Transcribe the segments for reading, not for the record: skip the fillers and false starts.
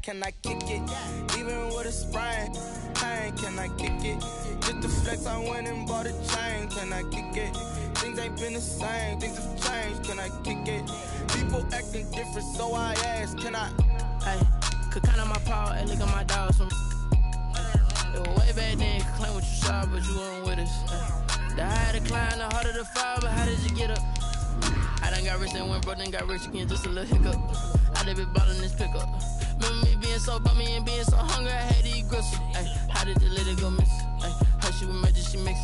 can I kick it? Even with a sprain, pain, can I kick it? Just the flex, I went and bought a chain, can I kick it? Things ain't been the same, things have changed, can I kick it? People acting different, so I ask, can I? Hey, could count on my power, and look at my dogs. It was way back then, could claim what you saw, but you weren't with us. The higher the climb, the harder the fall, but how did you get up? I done got rich, then went broke, then got rich again, just a little hiccup. I done been ballin' this pickup. Remember me being so bummy and being so hungry, I had to eat gristle. Ay, how did the lady go miss? Ay, how she was magic, she mixed.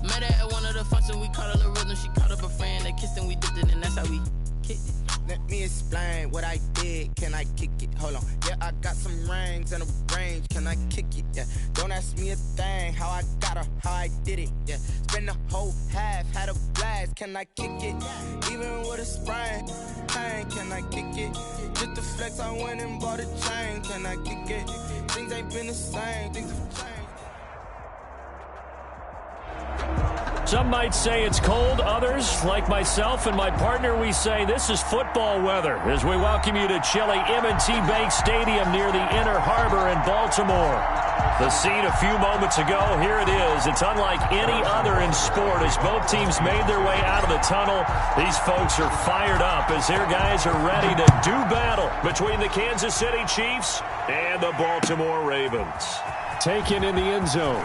Met her at one of the functions, we caught her the rhythm, she caught up a friend, they kissed and we dipped it, and that's how we kicked it. Let me explain what I did, can I kick it? Hold on, yeah, I got some rings and a range, can I kick it? Yeah, don't ask me a thing, how I got her, how I did it. Yeah, spend the whole half, had a blast, can I kick it? Even with a sprain, pain, can I kick it? Just the flex, I went and bought a chain, can I kick it? Things ain't been the same, things have changed. Some might say it's cold. Others, like myself and my partner, we say this is football weather as we welcome you to chilly M&T Bank Stadium near the Inner Harbor in Baltimore. The scene a few moments ago, here it is. It's unlike any other in sport as both teams made their way out of the tunnel. These folks are fired up as their guys are ready to do battle between the Kansas City Chiefs and the Baltimore Ravens. Taken in the end zone.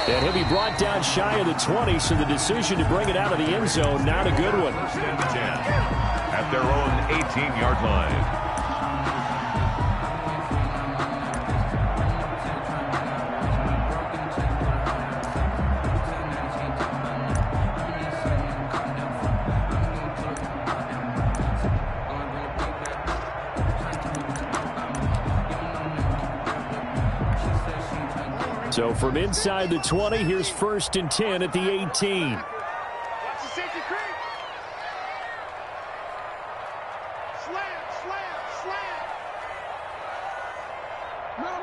And he'll be brought down shy of the 20, so the decision to bring it out of the end zone, not a good one. At their own 18-yard line. So from inside the 20, here's 1st and 10 at the 18. Watch the safety creep. Slam. No.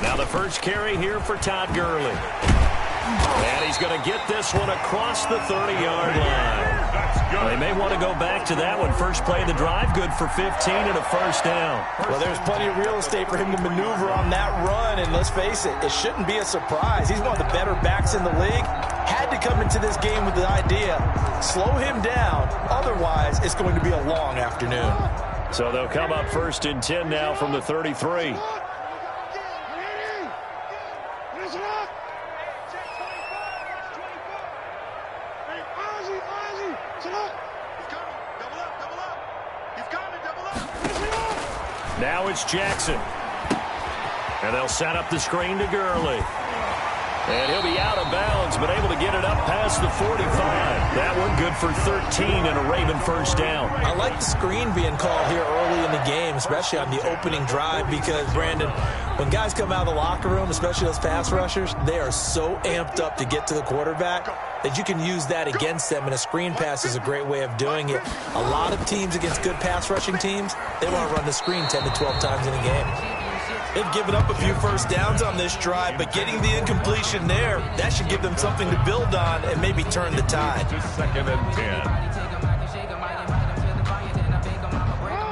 Now the first carry here for Todd Gurley. And he's going to get this one across the 30-yard line. They may want to go back to that one. First play of the drive, good for 15 and a first down. Well, there's plenty of real estate for him to maneuver on that run, and let's face it, it shouldn't be a surprise. He's one of the better backs in the league. Had to come into this game with the idea, slow him down, otherwise it's going to be a long afternoon. So they'll come up 1st and 10 now from the 33. Now it's Jackson. And they'll set up the screen to Gurley. And he'll be out of bounds, but able to get it up past the 45. That one good for 13 and a Raven first down. I like the screen being called here early in the game, especially on the opening drive, because, Brandon, when guys come out of the locker room, especially those pass rushers, they are so amped up to get to the quarterback that you can use that against them, and a screen pass is a great way of doing it. A lot of teams against good pass rushing teams, they want to run the screen 10 to 12 times in a game. They've given up a few first downs on this drive, but getting the incompletion there, that should give them something to build on and maybe turn the tide. 2nd and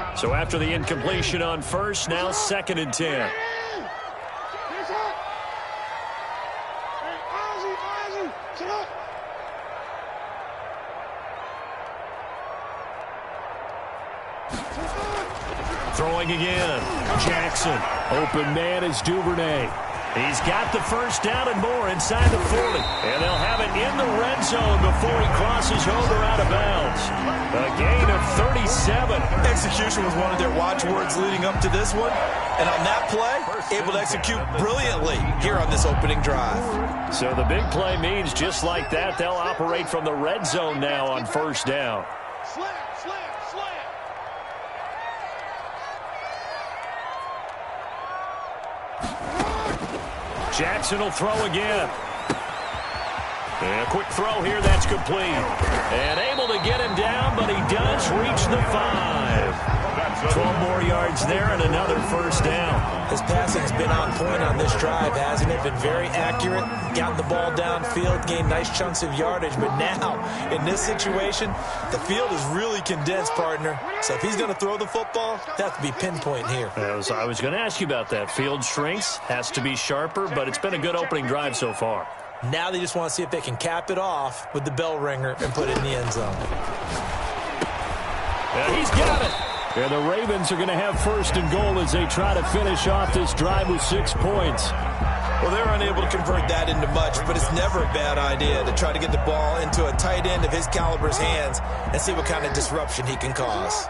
10. So after the incompletion on first, now 2nd and 10. Throwing again. Jackson. Open man is Duvernay. He's got the first down and more inside the 40. And they'll have it in the red zone before he crosses over out of bounds. A gain of 37. Execution was one of their watchwords leading up to this one. And on that play, able to execute brilliantly here on this opening drive. So the big play means just like that, they'll operate from the red zone now on first down. Jackson will throw again. And a quick throw here, that's complete. And able to get him down, but he does reach the 5. That's 12 more yards there and another first down. His passing's been on point on this drive, hasn't it? Been very accurate, gotten the ball downfield, gained nice chunks of yardage. But now, in this situation, the field is really condensed, partner. So if he's going to throw the football, it has to be pinpoint here. I was going to ask you about that. Field shrinks, has to be sharper, but it's been a good opening drive so far. Now they just want to see if they can cap it off with the bell ringer and put it in the end zone. He's got it. And the Ravens are going to have first and goal as they try to finish off this drive with 6 points. Well, they're unable to convert that into much, but it's never a bad idea to try to get the ball into a tight end of his caliber's hands and see what kind of disruption he can cause.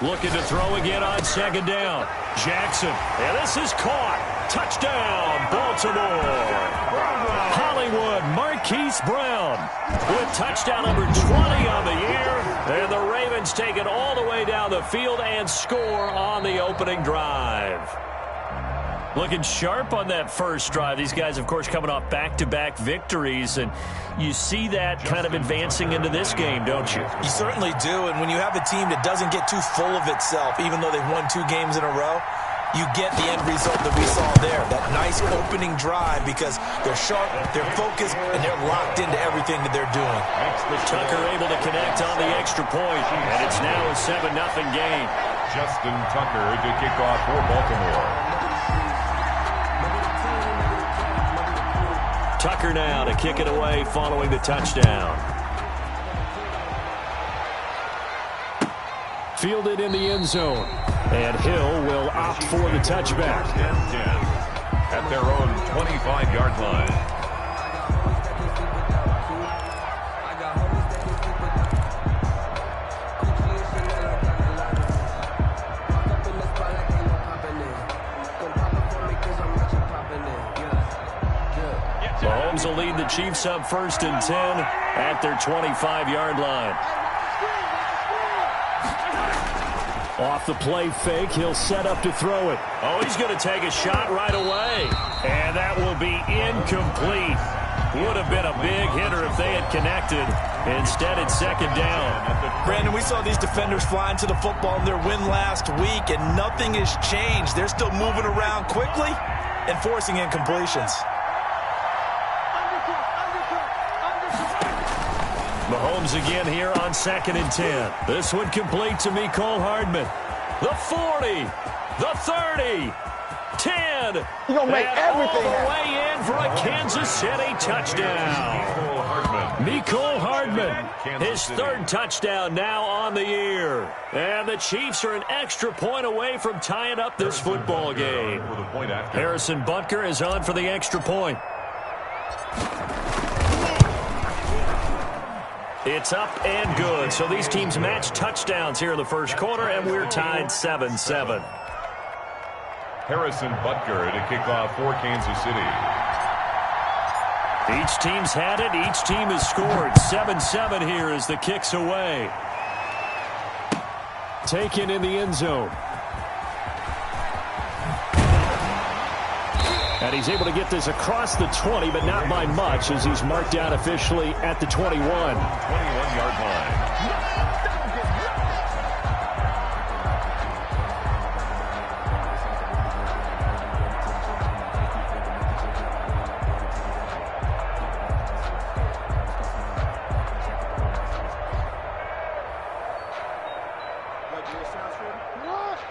Looking to throw again on second down. Jackson. And this is caught. Touchdown, Baltimore. Hollywood, Marquise Brown with touchdown number 20 on the year. And the Ravens take it all the way down the field and score on the opening drive. Looking sharp on that first drive. These guys, of course, coming off back-to-back victories, and you see that kind of advancing into this game, don't you? You certainly do, and when you have a team that doesn't get too full of itself, even though they've won 2 games in a row, you get the end result that we saw there, that nice opening drive, because they're sharp, they're focused, and they're locked into everything that they're doing. Tucker able to connect on the extra point, and it's now a 7-0 game. Justin Tucker to kick off for Baltimore. Tucker now to kick it away following the touchdown. Fielded in the end zone. And Hill will opt for the touchback. At their own 25-yard line. Mahomes will lead the Chiefs up 1st and 10 at their 25-yard line. Off the play fake, he'll set up to throw it. Oh, he's going to take a shot right away. And that will be incomplete. Would have been a big hitter if they had connected. Instead, it's second down. Brandon, we saw these defenders flying to the football in their win last week, and nothing has changed. They're still moving around quickly and forcing incompletions. Mahomes again here on 2nd and 10. This one complete to Mecole Hardman. The 40, the 30, 10. You're going to make everything all the happen. way in for a Kansas City touchdown. Mecole Hardman, his 3rd touchdown now on the year. And the Chiefs are an extra point away from tying up this football game. Harrison Butker is on for the extra point. It's up and good. So these teams match touchdowns here in the first quarter, and we're tied 7-7. Harrison Butker to kick off for Kansas City. Each team's had it. Each team has scored. 7-7 here as the kick's away. Taken in the end zone. And he's able to get this across the 20, but not by much, as he's marked down officially at the 21. 21-yard line.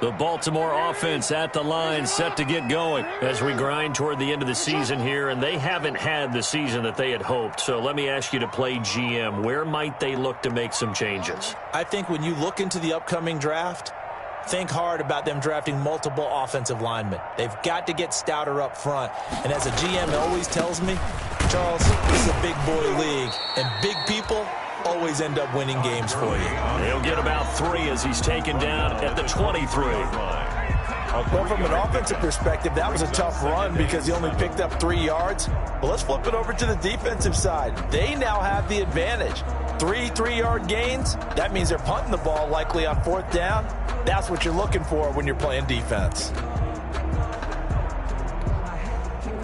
The Baltimore offense at the line, set to get going as we grind toward the end of the season here, and they haven't had the season that they had hoped. So let me ask you to play GM. Where might they look to make some changes? I think when you look into the upcoming draft, think hard about them drafting multiple offensive linemen. They've got to get stouter up front. And as a GM always tells me, Charles, this is a big boy league, and big people always end up winning games for you. He'll get about 3 as he's taken down at the 23. Well, from an offensive perspective, that was a tough run because he only picked up 3 yards. Well, let's flip it over to the defensive side. They now have the advantage. 3 3-yard gains, that means they're punting the ball likely on 4th down. That's what you're looking for when you're playing defense.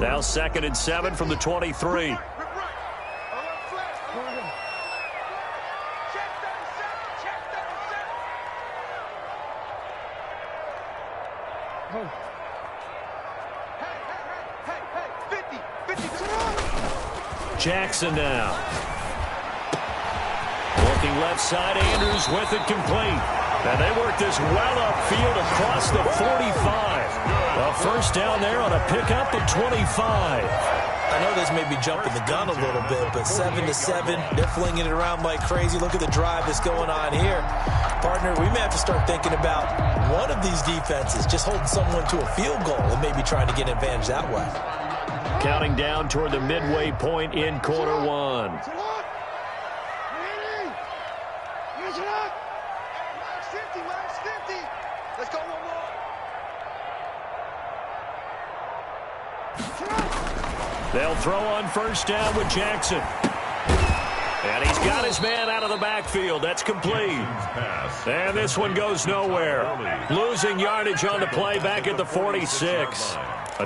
Now 2nd and 7 from the 23. Jackson now. Looking left side, Andrews with it complete. And they work this well upfield across the 45. A first down there on a pickup of 25. I know this may be jumping the gun a little bit, but 7-7, they're flinging it around like crazy. Look at the drive that's going on here. Partner, we may have to start thinking about one of these defenses just holding someone to a field goal and maybe trying to get an advantage that way. Counting down toward the midway point in quarter one. Let's go one more. They'll throw on first down with Jackson. And he's got his man out of the backfield. That's complete. And this one goes nowhere. Losing yardage on the play back at the 46.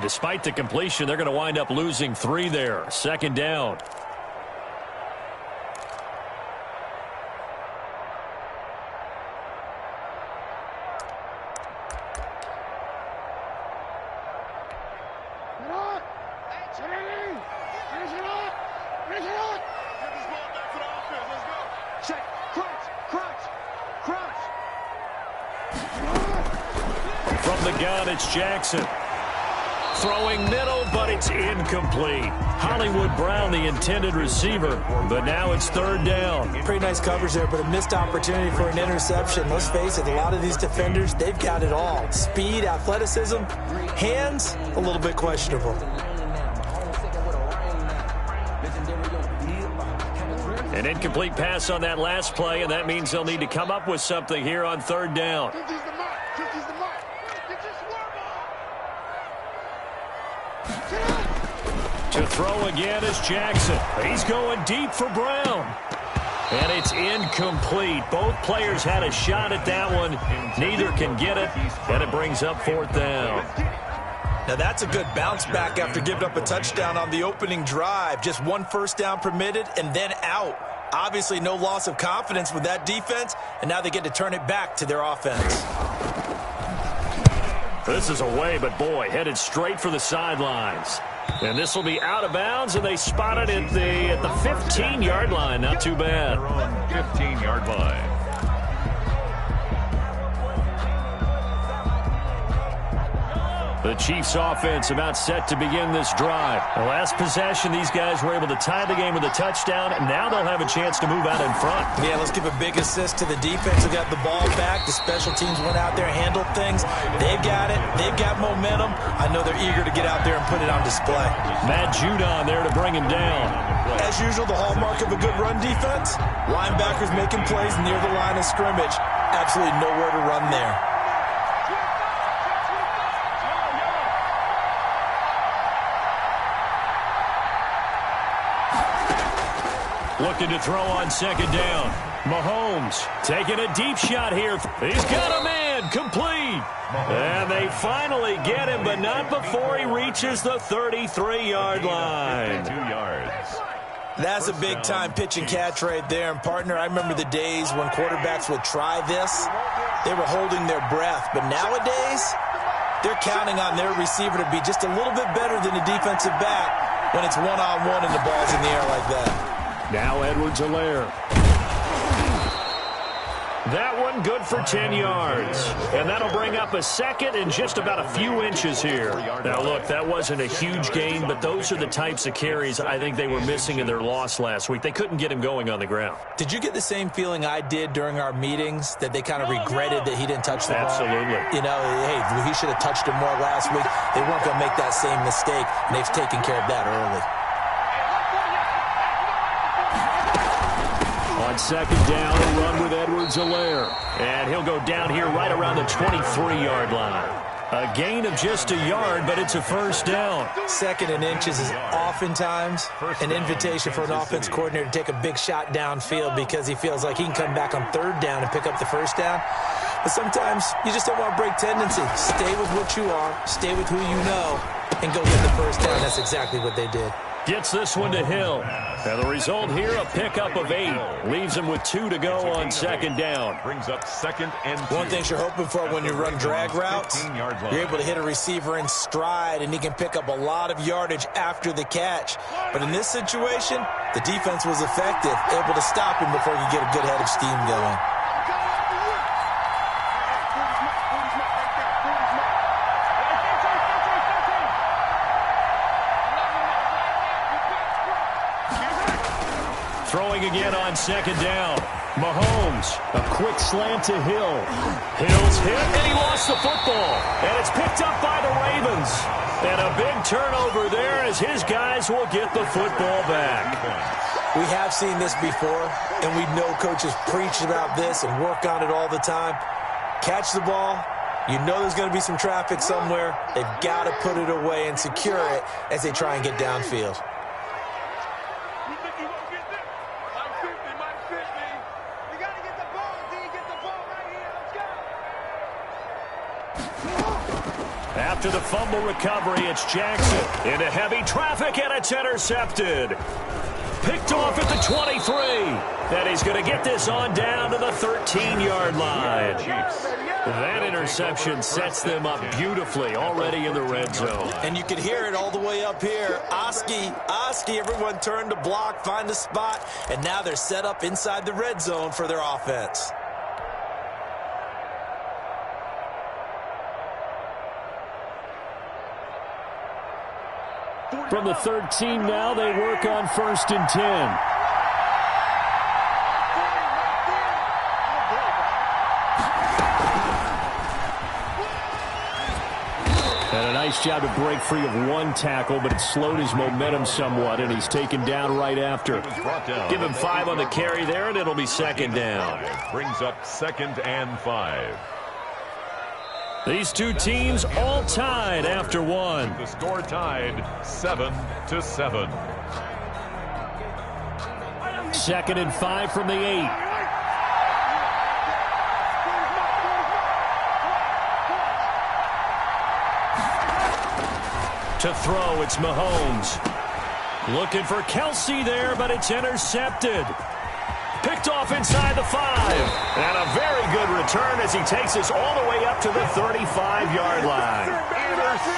Despite the completion, they're going to wind up losing 3 there. Second down. From the gun, it's Jackson. Throwing middle, but it's incomplete. Hollywood Brown, the intended receiver, but now it's third down. Pretty nice coverage there, but a missed opportunity for an interception. Let's face it, a lot of these defenders, they've got it all. Speed, athleticism, hands, a little bit questionable. An incomplete pass on that last play, and that means they'll need to come up with something here on third down. To throw again is Jackson. He's going deep for Brown. And it's incomplete. Both players had a shot at that one. Neither can get it, and it brings up fourth down. Now that's a good bounce back after giving up a touchdown on the opening drive. Just one first down permitted and then out. Obviously no loss of confidence with that defense, and now they get to turn it back to their offense. This is away, but boy, headed straight for the sidelines. And this will be out of bounds, and they spot it at the 15-yard line. Not too bad. 15-yard line. The Chiefs offense about set to begin this drive. The last possession, these guys were able to tie the game with a touchdown, and now they'll have a chance to move out in front. Yeah, let's give a big assist to the defense who got the ball back. The special teams went out there, handled things. They've got it. They've got momentum. I know they're eager to get out there and put it on display. Matt Judon there to bring him down. As usual, the hallmark of a good run defense, linebackers making plays near the line of scrimmage. Absolutely nowhere to run there. Looking to throw on second down. Mahomes taking a deep shot here. He's got a man, complete. And they finally get him, but not before he reaches the 33-yard line. 2 yards. That's a big-time pitch and catch right there. And, partner, I remember the days when quarterbacks would try this. They were holding their breath. But nowadays, they're counting on their receiver to be just a little bit better than the defensive back when it's one-on-one and the ball's in the air like that. Now Edwards-Helaire. That one good for 10 yards. And that'll bring up a second and just about a few inches here. Now, look, that wasn't a huge gain, but those are the types of carries I think they were missing in their loss last week. They couldn't get him going on the ground. Did you get the same feeling I did during our meetings, that they kind of regretted that he didn't touch the ball? Absolutely. You know, hey, he should have touched him more last week. They weren't going to make that same mistake, and they've taken care of that early. On second down, a run with Edwards-Helaire. And he'll go down here right around the 23-yard line. A gain of just a yard, but it's a first down. Second and inches is oftentimes an invitation for an offense coordinator to take a big shot downfield because he feels like he can come back on third down and pick up the first down. But sometimes you just don't want to break tendency. Stay with what you are, stay with who you know, and go get the first down. That's exactly what they did. Gets this one to Hill. And the result here, a pickup of 8. Leaves him with 2 to go on second down. Brings up 2nd and 2. One thing you're hoping for when you run drag routes, you're able to hit a receiver in stride, and he can pick up a lot of yardage after the catch. But in this situation, the defense was effective, able to stop him before he could get a good head of steam going. Throwing again on second down. Mahomes, a quick slant to Hill. Hill's hit, and he lost the football. And it's picked up by the Ravens. And a big turnover there as his guys will get the football back. We have seen this before, and we know coaches preach about this and work on it all the time. Catch the ball. You know there's going to be some traffic somewhere. They've got to put it away and secure it as they try and get downfield. After the fumble recovery, it's Jackson into heavy traffic, and it's intercepted. Picked off at the 23. And he's going to get this on down to the 13-yard line. That interception sets them up beautifully already in the red zone. And you can hear it all the way up here. Oski, everyone turned to block, find a spot, and now they're set up inside the red zone for their offense. From the 13 now, they work on 1st and 10. And a nice job to break free of one tackle, but it slowed his momentum somewhat, and he's taken down right after. Give him 5 on the carry there, and it'll be second down. Brings up 2nd and 5. These two teams all tied after one. The score tied 7-7. 2nd and 5 from the 8. To throw, it's Mahomes. Looking for Kelsey there, but it's intercepted. Picked off inside the 5. And a very good return as he takes us all the way up to the 35-yard line.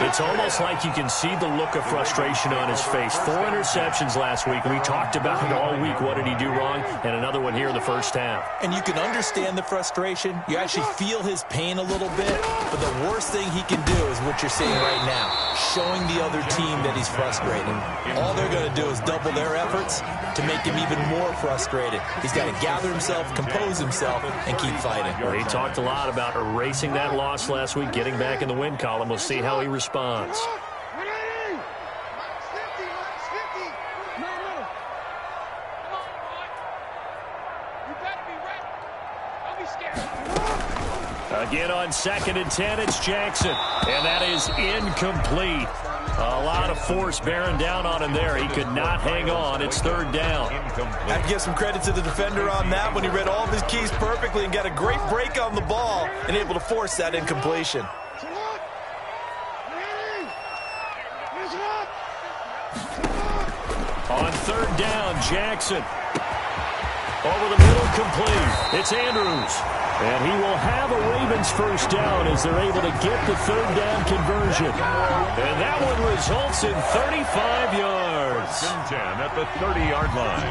It's almost like you can see the look of frustration on his face. 4 interceptions last week. We talked about it all week. What did he do wrong? And another one here in the first half. And you can understand the frustration. You actually feel his pain a little bit. But the worst thing he can do is what you're seeing right now, showing the other team that he's frustrated. All they're going to do is double their efforts to make him even more frustrated. He's got to gather himself, compose himself, and keep fighting. Well, he talked a lot about erasing that loss last week, getting back in the win column. We'll see how he responds. Again on 2nd and 10, it's Jackson. And that is incomplete. A lot of force bearing down on him there. He could not hang on. It's 3rd down. I have to give some credit to the defender on that when he read all of his keys perfectly and got a great break on the ball and able to force that incompletion. On 3rd down, Jackson. Over the middle, complete. It's Andrews. And he will have a Ravens first down as they're able to get the 3rd down conversion. And that one results in 35 yards. 10 at the 30-yard line.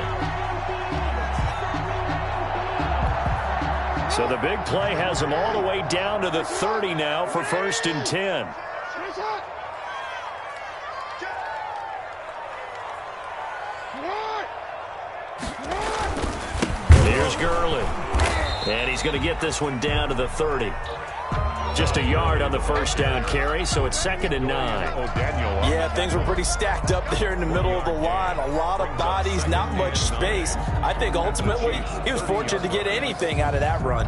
So the big play has him all the way down to the 30 now for 1st and 10. Here's Gurley. And he's going to get this one down to the 30. Just a yard on the first down carry, so it's 2nd and 9. Yeah, things were pretty stacked up there in the middle of the line. A lot of bodies, not much space. I think ultimately he was fortunate to get anything out of that run.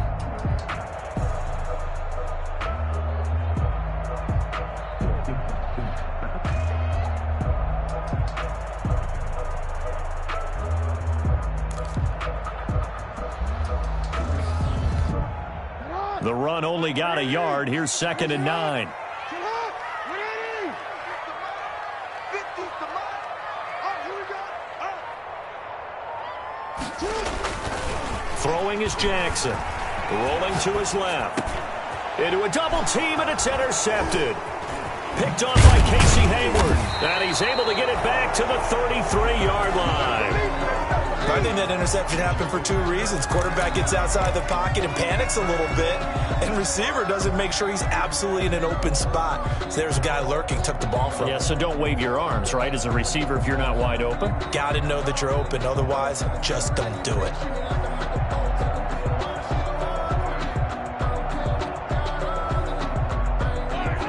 The run only got a yard. Here's 2nd and 9. Throwing is Jackson. Rolling to his left. Into a double team, and it's intercepted. Picked off by Casey Hayward. And he's able to get it back to the 33-yard line. I think that interception happened for two reasons. Quarterback gets outside the pocket and panics a little bit, and receiver doesn't make sure he's absolutely in an open spot. So there's a guy lurking, took the ball from him. Yeah, so don't wave your arms, right, as a receiver if you're not wide open. Got to know that you're open. Otherwise, just don't do it.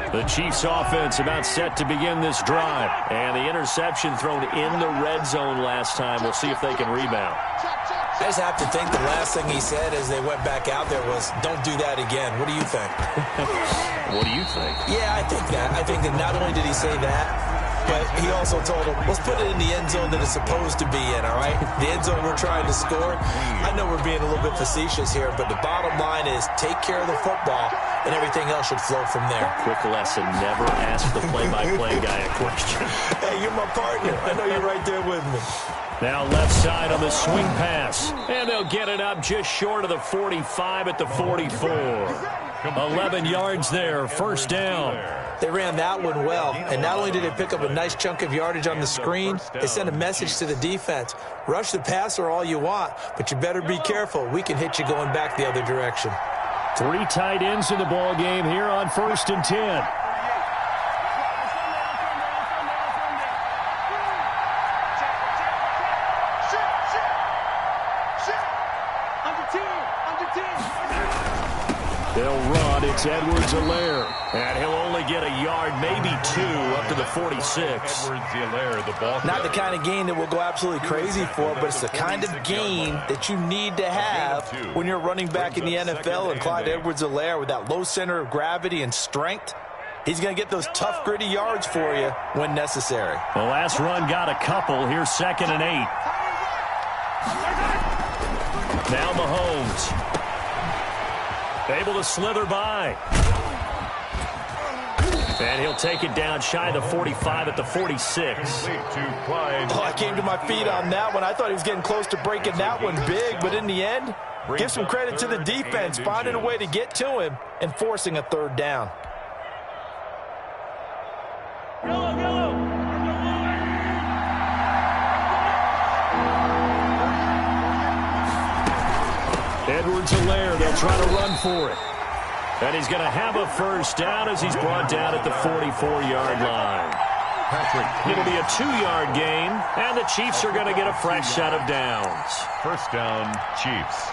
The Chiefs offense about set to begin this drive. And the interception thrown in the red zone last time. We'll see if they can rebound. I just have to think the last thing he said as they went back out there was, don't do that again. What do you think? What do you think? Yeah, I think that. I think that not only did he say that, but he also told him, let's put it in the end zone that it's supposed to be in, all right? The end zone we're trying to score. I know we're being a little bit facetious here, but the bottom line is take care of the football, and everything else should flow from there. Quick lesson, never ask the play-by-play guy a question. Hey, you're my partner. I know you're right there with me. Now left side on the swing pass. And they'll get it up just short of the 45 at the 44. 11 yards there, first down. They ran that one well, and not only did they pick up a nice chunk of yardage on the screen, they sent a message to the defense. Rush the passer all you want, but you better be careful. We can hit you going back the other direction. 3 tight ends in the ball game here on 1st and 10. They'll run. It's Edwards-Helaire. And he'll only get a yard, maybe 2, up to the 46. Edwards-Helaire, the ball. Not the kind of gain that we'll go absolutely crazy for, but it's the kind of gain that you need to have when you're running back in the NFL. And Clyde Edwards-Helaire, with that low center of gravity and strength, he's going to get those tough, gritty yards for you when necessary. The last run got a couple. Here's 2nd and 8. Now Mahomes. Able to slither by. And he'll take it down shy of the 45 at the 46. Oh, I came to my feet on that one. I thought he was getting close to breaking that one big, but in the end, give some credit to the defense, finding a way to get to him and forcing a 3rd down. Edwards-Helaire, they'll try to run for it. And he's going to have a first down as he's brought down at the 44-yard line. It'll be a 2-yard gain, and the Chiefs are going to get a fresh set of downs. First down, Chiefs.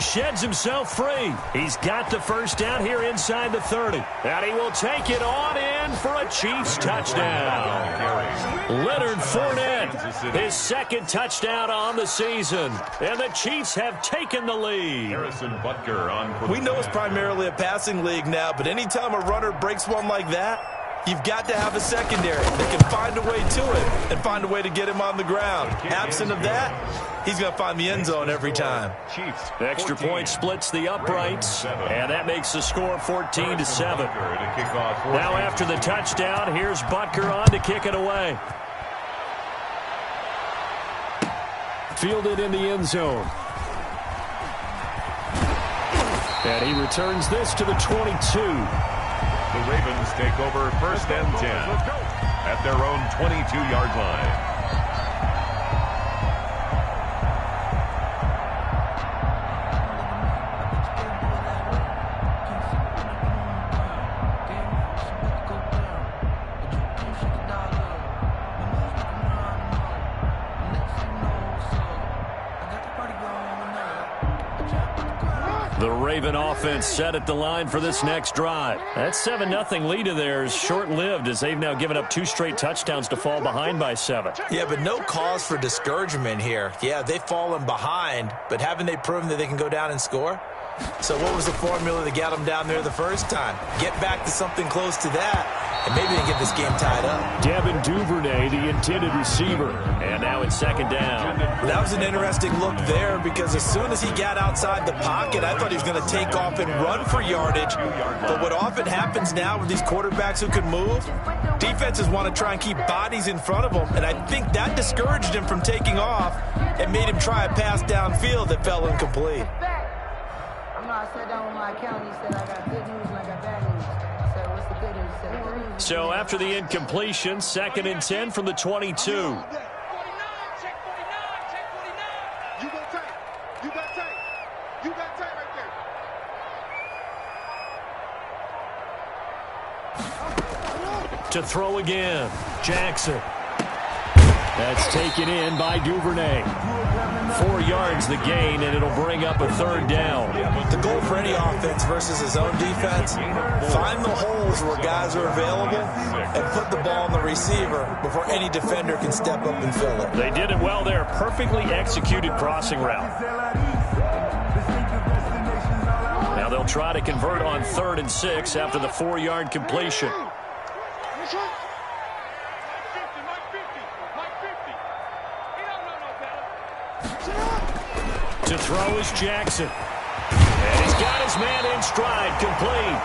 Sheds himself free. He's got the first down here inside the 30. And he will take it on in for a Chiefs touchdown. Leonard Fournette, his 2nd touchdown on the season. And the Chiefs have taken the lead. We know it's primarily a passing league now, but anytime a runner breaks one like that, you've got to have a secondary that can find a way to it and find a way to get him on the ground. Absent of that, he's going to find the end zone every time. Extra point splits the uprights, and that makes the score 14-7. Now after the touchdown, here's Butker on to kick it away. Fielded in the end zone. And he returns this to the 22. The Ravens take over 1st and 10 at their own 22-yard line. The Raven offense set at the line for this next drive. That 7-0 lead of theirs short-lived as they've now given up 2 straight touchdowns to fall behind by 7. Yeah, but no cause for discouragement here. Yeah, they've fallen behind, but haven't they proven that they can go down and score? So what was the formula that got them down there the first time? Get back to something close to that, and maybe they can get this game tied up. Devin Duvernay, the intended receiver, and now it's 2nd down. That was an interesting look there because as soon as he got outside the pocket, I thought he was going to take off and run for yardage. But what often happens now with these quarterbacks who can move, defenses want to try and keep bodies in front of them, and I think that discouraged him from taking off and made him try a pass downfield that fell incomplete. I sat down with my accountant. He said, I got good news and I got bad news. I said, what's the good news? He said, good news. So after the incompletion, 2nd and 10 from the 22. 49, check 49, check 49. You got tape. You got tape. You got tape right there. To throw again, Jackson. That's taken in by Duvernay. 4 yards the gain, and it'll bring up a 3rd down. The goal for any offense versus his own defense, find the holes where guys are available and put the ball on the receiver before any defender can step up and fill it. They did it well there. Perfectly executed crossing route. Now they'll try to convert on 3rd and 6 after the 4-yard completion. To throw is Jackson. And he's got his man in stride, complete.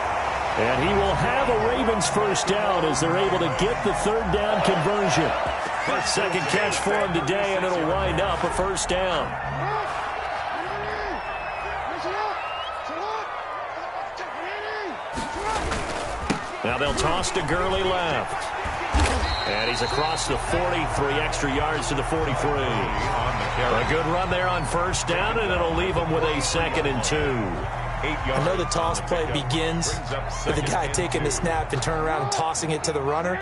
And he will have a Ravens 1st down as they're able to get the 3rd down conversion. 2nd catch for him today, and it'll wind up a 1st down. Now they'll toss to Gurley left. And he's across the 40, 3 extra yards to the 43. A good run there on 1st down, and it'll leave him with a 2nd and 2. I know the toss play begins with the guy taking the snap and turning around and tossing it to the runner.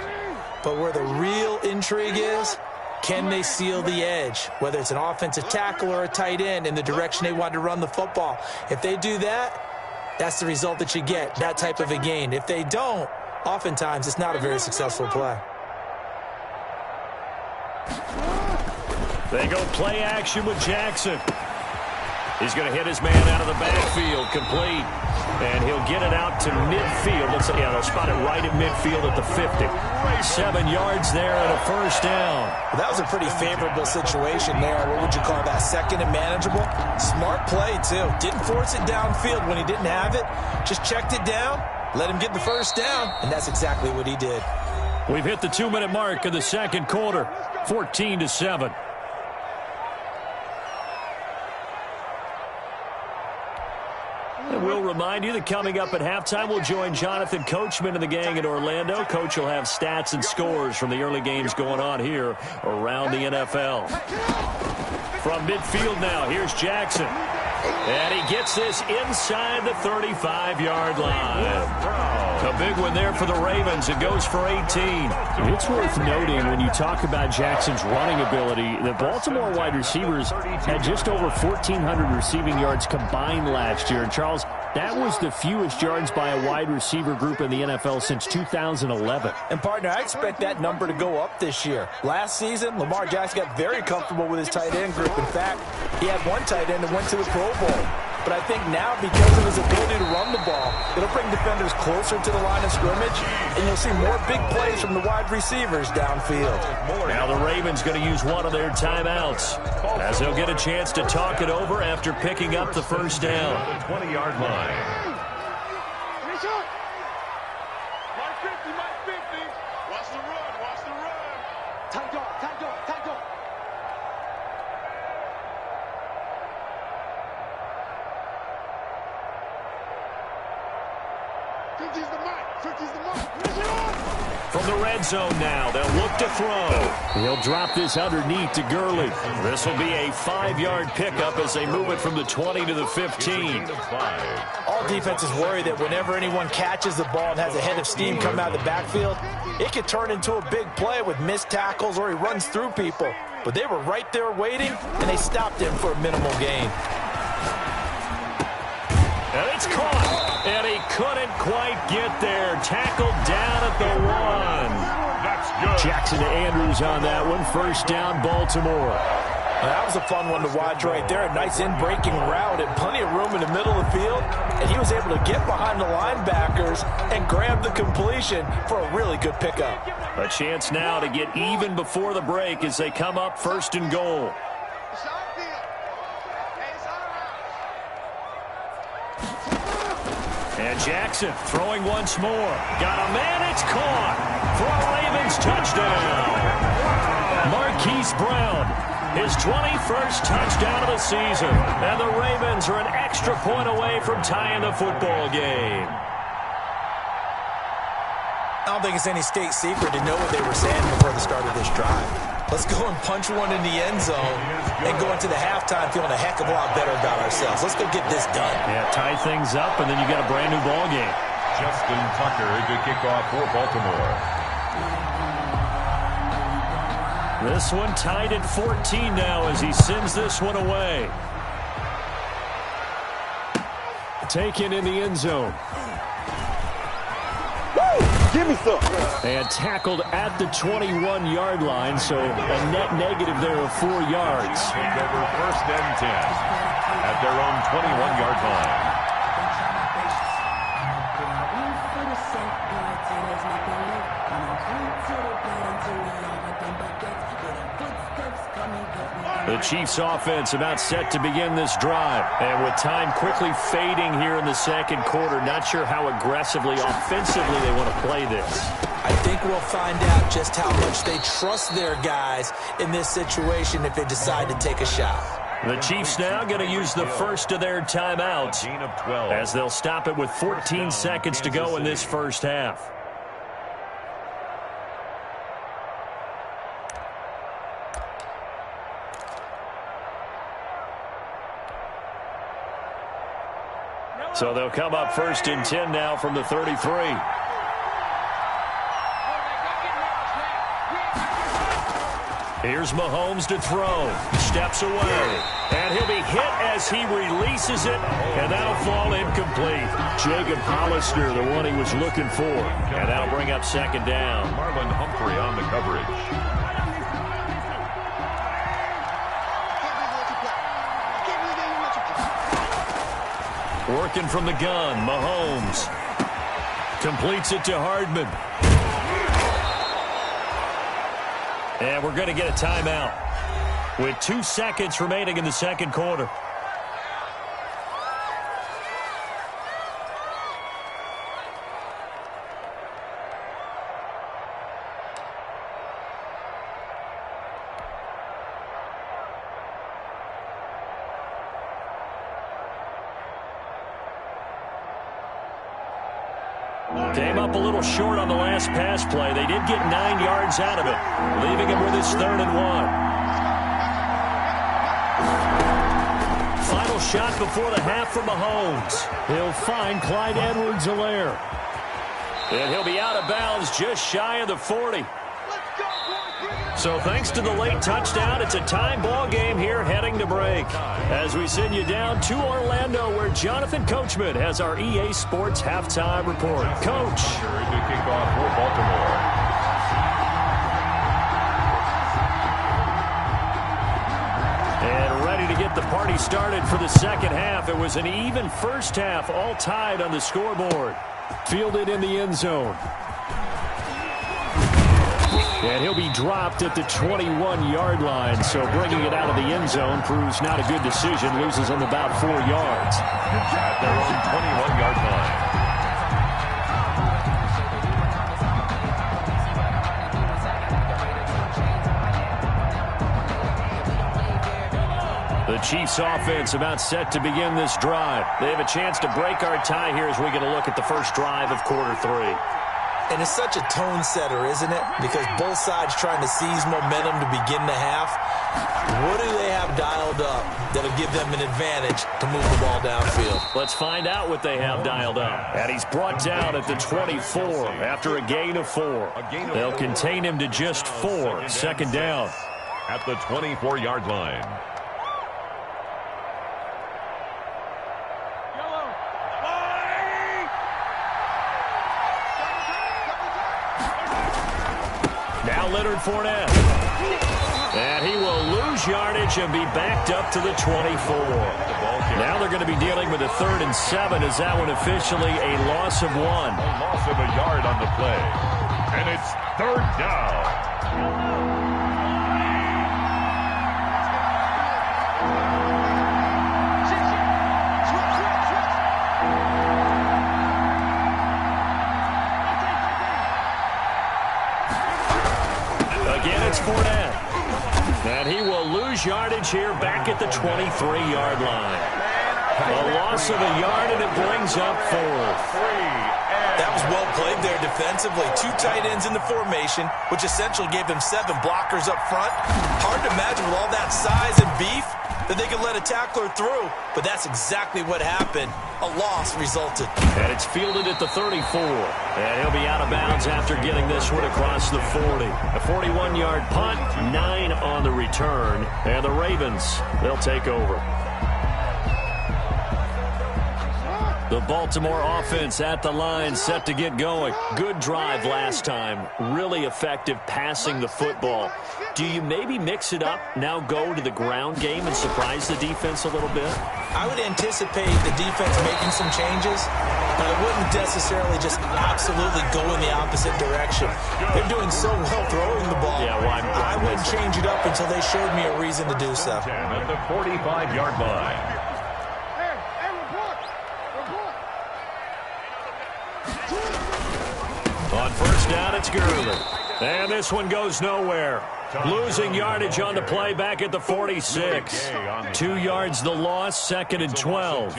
But where the real intrigue is, can they seal the edge? Whether it's an offensive tackle or a tight end in the direction they want to run the football. If they do that, that's the result that you get, that type of a gain. If they don't, oftentimes it's not a very successful play. They go play action with Jackson. He's going to hit his man out of the backfield, complete. And he'll get it out to midfield. They'll spot it right at midfield at the 50. 7 yards there and a 1st down. Well, that was a pretty favorable situation there. What would you call that? 2nd and manageable? Smart play, too. Didn't force it downfield when he didn't have it. Just checked it down, let him get the 1st down, and that's exactly what he did. We've hit the 2-minute mark of the 2nd quarter. 14-7. And we'll remind you that coming up at halftime, we'll join Jonathan Coachman and the gang in Orlando. Coach will have stats and scores from the early games going on here around the NFL. From midfield now, here's Jackson. And he gets this inside the 35-yard line. A big one there for the Ravens. It goes for 18. It's worth noting when you talk about Jackson's running ability, the Baltimore wide receivers had just over 1,400 receiving yards combined last year. And Charles, that was the fewest yards by a wide receiver group in the NFL since 2011. And, partner, I expect that number to go up this year. Last season, Lamar Jackson got very comfortable with his tight end group. In fact, he had one tight end that went to the Pro Bowl. But I think now, because of his ability to run the ball, it'll bring defenders closer to the line of scrimmage, and you'll see more big plays from the wide receivers downfield. Now the Ravens going to use one of their timeouts, as they'll get a chance to talk it over after picking up the 1st down. 20-yard line. Finish up. Mark 50, Mark 50. Watch the run, watch the run. Tight dog, tight dog, tight dog. From the red zone now, they'll look to throw. He'll drop this underneath to Gurley. This will be a 5-yard pickup as they move it from the 20 to the 15. All defenses worry that whenever anyone catches the ball and has a head of steam come out of the backfield, it could turn into a big play with missed tackles or he runs through people. But they were right there waiting, and they stopped him for a minimal gain. And it's caught. And he couldn't quite get there. Tackled down at the 1. That's good. Jackson to Andrews on that one. First down, Baltimore. That was a fun one to watch right there. A nice in-breaking route and plenty of room in the middle of the field. And he was able to get behind the linebackers and grab the completion for a really good pickup. A chance now to get even before the break as they come up first and goal. And Jackson throwing once more. Got a man, it's caught for a Ravens touchdown. Marquise Brown, his 21st touchdown of the season. And the Ravens are an extra point away from tying the football game. I don't think it's any state secret to know what they were saying before the start of this drive. Let's go and punch one in the end zone and go into the halftime feeling a heck of a lot better about ourselves. Let's go get this done. Yeah, tie things up, and then you got a brand new ball game. Justin Tucker to kick off for Baltimore. This one tied at 14 now as he sends this one away. Taken in the end zone. Give me some. And tackled at the 21-yard line, so a net negative there of 4 yards. Take over first and 10 at their own 21-yard line. The Chiefs offense about set to begin this drive. And with time quickly fading here in the second quarter, not sure how aggressively, offensively they want to play this. I think we'll find out just how much they trust their guys in this situation if they decide to take a shot. The Chiefs now going to use the first of their timeouts as they'll stop it with 14 seconds to go in this first half. So they'll come up first and 10 now from the 33. Here's Mahomes to throw. Steps away. And he'll be hit as he releases it. And that'll fall incomplete. Jacob Hollister, the one he was looking for. And that'll bring up second down. Marlon Humphrey on the coverage. Working from the gun, Mahomes completes it to Hardman. And we're going to get a timeout with 2 seconds remaining in the second quarter. Came up a little short on the last pass play. They did get 9 yards out of it, leaving him with his 3rd and 1. Final shot before the half for Mahomes. He'll find Clyde Edwards-Helaire. And he'll be out of bounds just shy of the 40. So thanks to the late touchdown, it's a tie ball game here heading to break. As we send you down to Orlando, where Jonathan Coachman has our EA Sports halftime report. Coach. To kick off for Baltimore. And ready to get the party started for the second half. It was an even first half, all tied on the scoreboard. Fielded in the end zone. And he'll be dropped at the 21-yard line, so bringing it out of the end zone proves not a good decision. Loses him about 4 yards. At their own 21-yard line. The Chiefs offense about set to begin this drive. They have a chance to break our tie here as we get a look at the first drive of quarter 3. And it's such a tone setter, isn't it? Because both sides trying to seize momentum to begin the half. What do they have dialed up that'll give them an advantage to move the ball downfield? Let's find out what they have dialed up. And he's brought down at the 24 after a gain of 4. They'll contain him to just 4. Second down. At the 24-yard line. Now Leonard Fournette. And he will lose yardage and be backed up to the 24. Now they're going to be dealing with a 3rd and 7. Is that one officially a loss of 1? A loss of a yard on the play. And it's 3rd down. Again, it's Fournette. And he will lose yardage here back at the 23-yard line. A loss of a yard, and it brings up 4th. That was well played there defensively. 2 tight ends in the formation, which essentially gave them 7 blockers up front. Hard to imagine with all that size and beef that they could let a tackler through, but that's exactly what happened. A loss resulted. And it's fielded at the 34. And he'll be out of bounds after getting this one across the 40. A 41-yard punt, 9 on the return. And the Ravens, they'll take over. The Baltimore offense at the line, set to get going. Good drive last time. Really effective passing the football. Do you maybe mix it up, now go to the ground game and surprise the defense a little bit? I would anticipate the defense making some changes, but I wouldn't necessarily just absolutely go in the opposite direction. They're doing so well throwing the ball. Yeah, well, I wouldn't change it up until they showed me a reason to do so. At the 45-yard line. On 1st down, it's Gurley. And this one goes nowhere. Losing yardage on the play back at the 46. 2 yards the loss, 2nd and 12.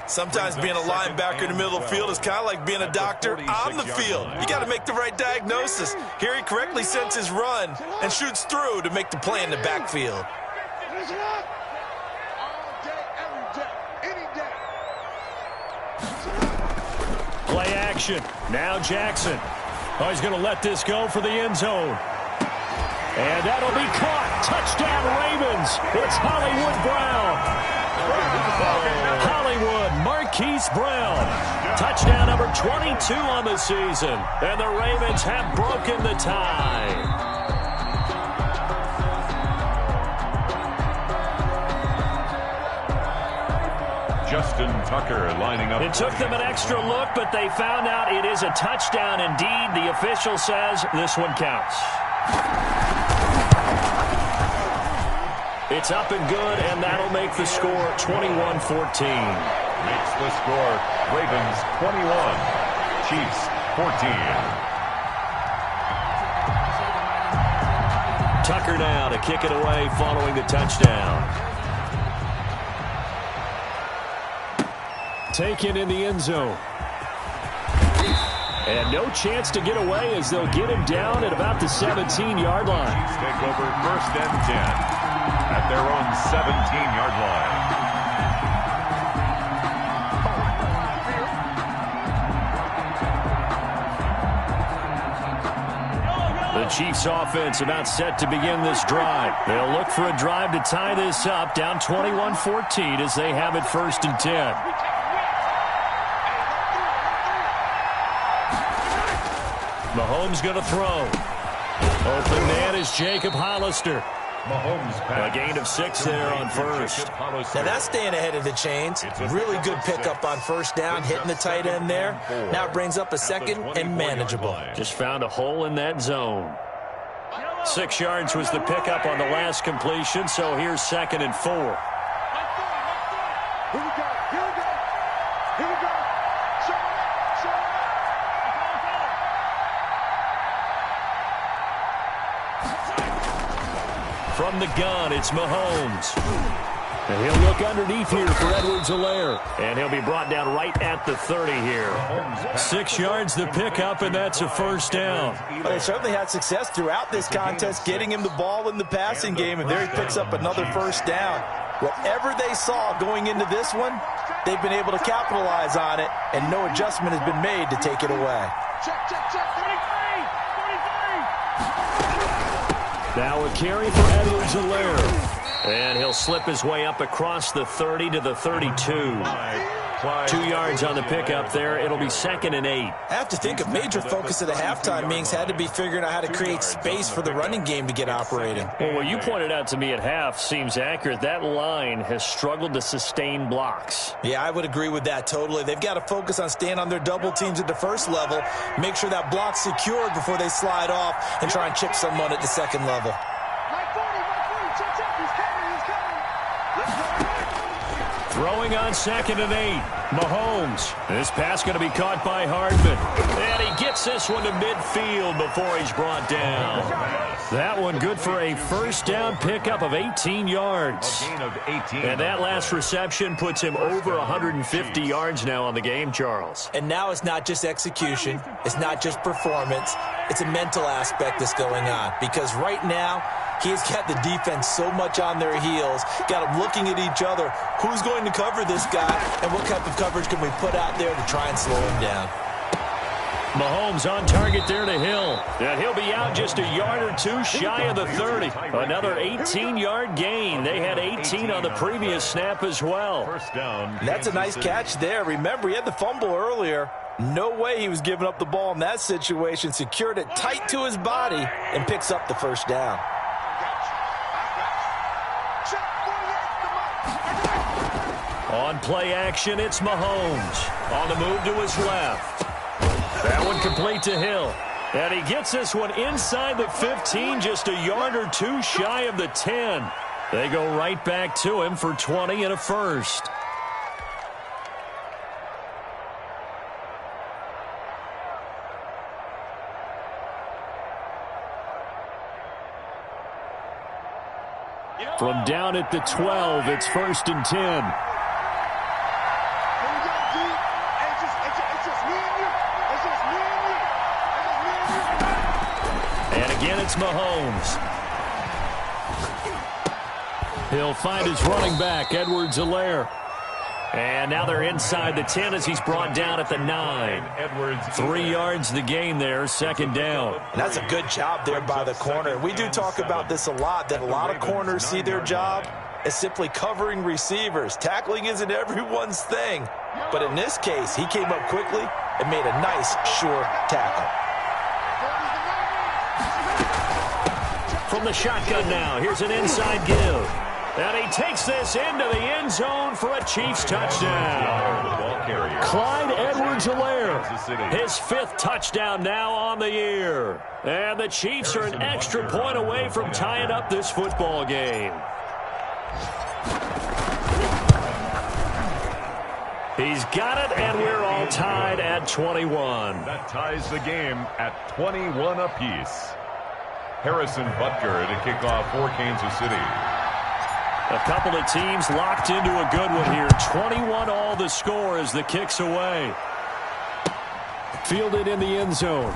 Sometimes being a linebacker in the middle of the field is kind of like being a doctor on the field. You got to make the right diagnosis. Here he correctly sends his run and shoots through to make the play in the backfield. Play action. Now Jackson. Oh, he's going to let this go for the end zone. And that'll be caught. Touchdown, Ravens. It's Hollywood Brown. Hollywood, Marquise Brown. Touchdown number 22 on the season. And the Ravens have broken the tie. Justin Tucker lining up. It took them an extra look, but they found out it is a touchdown indeed. The official says this one counts. It's up and good, and that'll make the score 21-14. Makes the score Ravens 21, Chiefs 14. Tucker now to kick it away following the touchdown. Taken in the end zone. And no chance to get away as they'll get him down at about the 17-yard line. Chiefs take over 1st and 10 at their own 17-yard line. The Chiefs offense about set to begin this drive. They'll look for a drive to tie this up, down 21-14 as they have it 1st and 10. Mahomes going to throw. Open man is Jacob Hollister. A gain of 6 there on 1st. Now that's staying ahead of the chains. Really good pickup on 1st down, hitting the tight end there. Now it brings up a 2nd and manageable. Just found a hole in that zone. 6 yards was the pickup on the last completion, so here's 2nd and 4. Here we go. Here we go. Here we go. From the gun, it's Mahomes. And he'll look underneath here for Edwards-Helaire. And he'll be brought down right at the 30 here. 6 yards the pickup, and that's a 1st down. Well, they certainly had success throughout this contest, getting him the ball in the passing game, and there he picks up another 1st down. Whatever they saw going into this one, they've been able to capitalize on it, and no adjustment has been made to take it away. Check, check, check. 23. Now a carry for Edwards-Helaire. And he'll slip his way up across the 30 to the 32. 2 yards on the pickup there. It'll be 2nd and 8. I have to think a major focus of the halftime meetings had to be figuring out how to create space for the running game to get operating. Well, what you pointed out to me at half seems accurate. That line has struggled to sustain blocks. Yeah, I would agree with that totally. They've got to focus on staying on their double teams at the first level, make sure that block's secured before they slide off and try and chip someone at the second level. Throwing on 2nd and 8. Mahomes. This pass going to be caught by Hardman. And he gets this one to midfield before he's brought down. That one good for a first down pickup of 18 yards. And that last reception puts him over 150 yards now on the game, Charles. And now it's not just execution. It's not just performance. It's a mental aspect that's going on. Because right now, he's got the defense so much on their heels, got them looking at each other. Who's going to cover this guy, and what type of coverage can we put out there to try and slow him down? Mahomes on target there to Hill. And he'll be out just a yard or two shy of the 30. Another 18-yard gain. They had 18 on the previous snap as well. First down. That's a nice catch there. Remember, he had the fumble earlier. No way he was giving up the ball in that situation. Secured it tight to his body and picks up the first down. On play action, it's Mahomes. On the move to his left. That one complete to Hill. And he gets this one inside the 15, just a yard or two shy of the 10. They go right back to him for 20 and a first. From down at the 12, it's 1st and 10. Again, it's Mahomes. He'll find his running back, Edwards-Helaire. And now they're inside the 10 as he's brought down at the 9. 3 yards the gain there, 2nd down. And that's a good job there by the corner. We do talk about this a lot, that a lot of corners see their job as simply covering receivers. Tackling isn't everyone's thing. But in this case, he came up quickly and made a nice, sure tackle. From the shotgun now, here's an inside give. And he takes this into the end zone for a Chiefs touchdown. Clyde Edwards-Helaire, his 5th touchdown now on the year. And the Chiefs are an extra point away from tying up this football game. He's got it, and we're all tied at 21. That ties the game at 21 apiece. Harrison Butker to kick off for Kansas City. A couple of teams locked into a good one here. 21 all the score as the kick's away. Fielded in the end zone.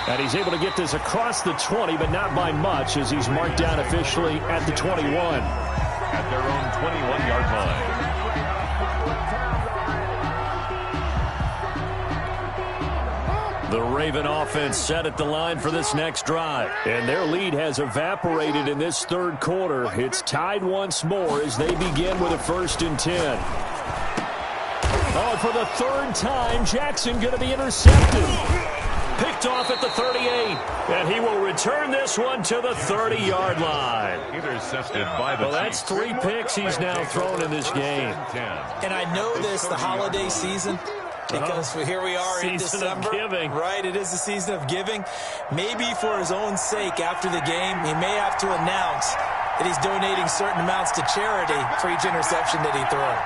And he's able to get this across the 20, but not by much as he's marked down officially at the 21. At their own 21-yard line. The Raven offense set at the line for this next drive. And their lead has evaporated in this 3rd quarter. It's tied once more as they begin with a 1st and 10. Oh, for the 3rd time, Jackson going to be intercepted. Picked off at the 38. And he will return this one to the 30-yard line. Intercepted by the that's 3 picks he's now thrown in this game. And I know this, the holiday season, because here we are in December. Giving. Right, it is the season of giving. Maybe for his own sake after the game, he may have to announce that he's donating certain amounts to charity for each interception that he throws.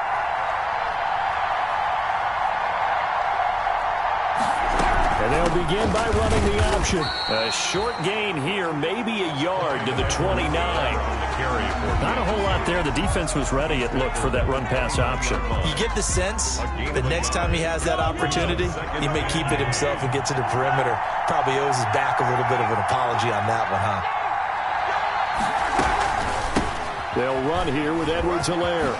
And they'll begin by running the option. A short gain here, maybe a yard to the 29. Not a whole lot there. The defense was ready, it looked, for that run-pass option. You get the sense that next time he has that opportunity, he may keep it himself and get to the perimeter. Probably owes his back a little bit of an apology on that one, huh? They'll run here with Edwards-Helaire.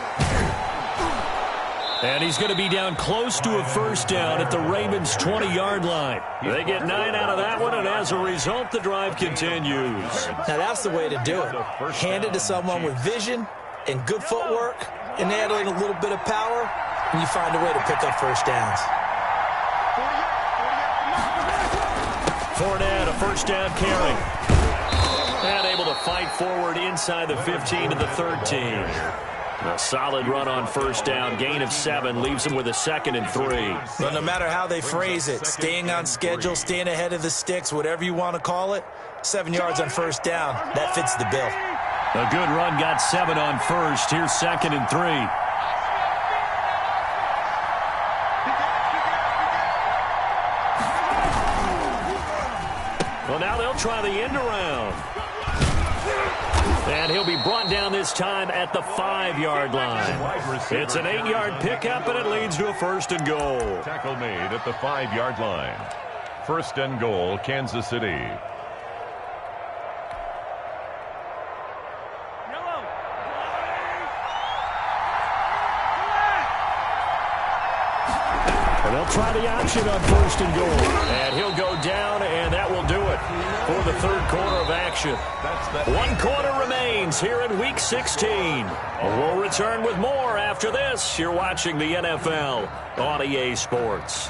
And he's going to be down close to a 1st down at the Ravens' 20-yard line. They get 9 out of that one, and as a result, the drive continues. Now, that's the way to do it. Hand it to someone with vision and good footwork and adding a little bit of power, and you find a way to pick up first downs. Fournette, a first down carry. And able to fight forward inside the 15 to the 13. A solid run on first down. Gain of 7 leaves them with a 2nd and 3. But no matter how they phrase it, staying on schedule, staying ahead of the sticks, whatever you want to call it, 7 yards on first down, that fits the bill. A good run got 7 on first. Here's 2nd and 3. Well, now they'll try the end around. And he'll be brought down this time at the 5-yard line. It's an 8-yard pickup, and it leads to a 1st and goal. Tackle made at the 5-yard line. 1st and goal, Kansas City. They'll try the option on 1st and goal. And he'll go down, and that will do it for the 3rd quarter of action. 1 quarter remains here in Week 16. We'll return with more after this. You're watching the NFL on EA Sports.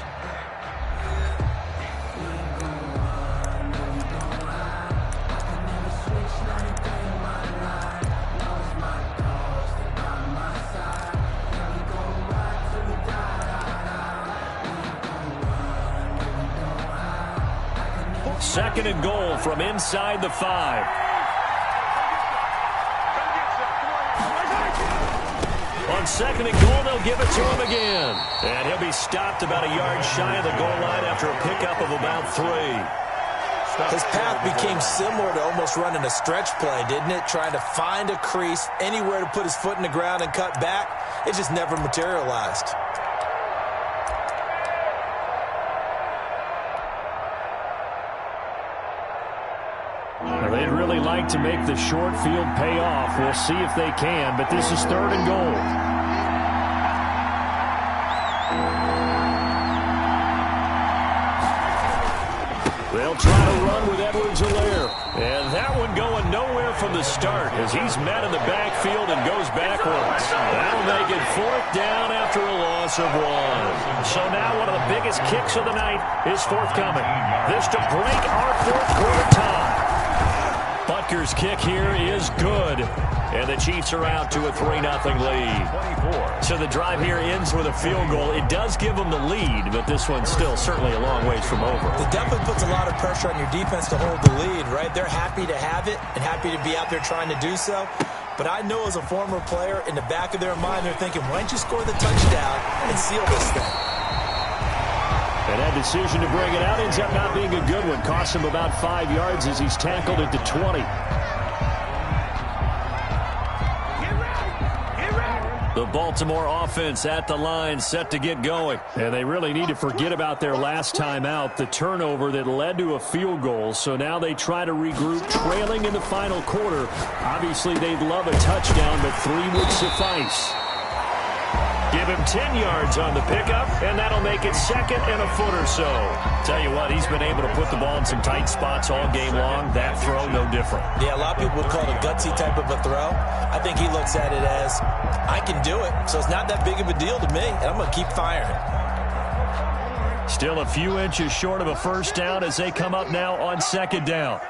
Second and goal from inside the 5. On 2nd and goal, they'll give it to him again. And he'll be stopped about a yard shy of the goal line after a pickup of about 3. His path became similar to almost running a stretch play, didn't it? Trying to find a crease, anywhere to put his foot in the ground and cut back. It just never materialized. They'd really like to make the short field pay off. We'll see if they can, but this is 3rd and goal. They'll try to run with Edwards-Helaire. And that one going nowhere from the start as he's met in the backfield and goes backwards. That'll make it 4th down after a loss of 1. So now one of the biggest kicks of the night is forthcoming. This to break our 4th quarter tie. Butker's kick here is good. And the Chiefs are out to a 3-0 lead. So the drive here ends with a field goal. It does give them the lead, but this one's still certainly a long ways from over. It definitely puts a lot of pressure on your defense to hold the lead, right? They're happy to have it and happy to be out there trying to do so. But I know as a former player, in the back of their mind, they're thinking, why don't you score the touchdown and seal this thing? And that decision to bring it out ends up not being a good one. Costs him about 5 yards as he's tackled at the 20. The Baltimore offense at the line, set to get going. And they really need to forget about their last time out, the turnover that led to a field goal. So now they try to regroup, trailing in the final quarter. Obviously, they'd love a touchdown, but 3 would suffice. Give him 10 yards on the pickup, and that'll make it 2nd and a foot or so. Tell you what, he's been able to put the ball in some tight spots all game long. That throw, no different. Yeah, a lot of people would call it a gutsy type of a throw. I think he looks at it as, I can do it, so it's not that big of a deal to me, and I'm going to keep firing. Still a few inches short of a first down as they come up now on 2nd down.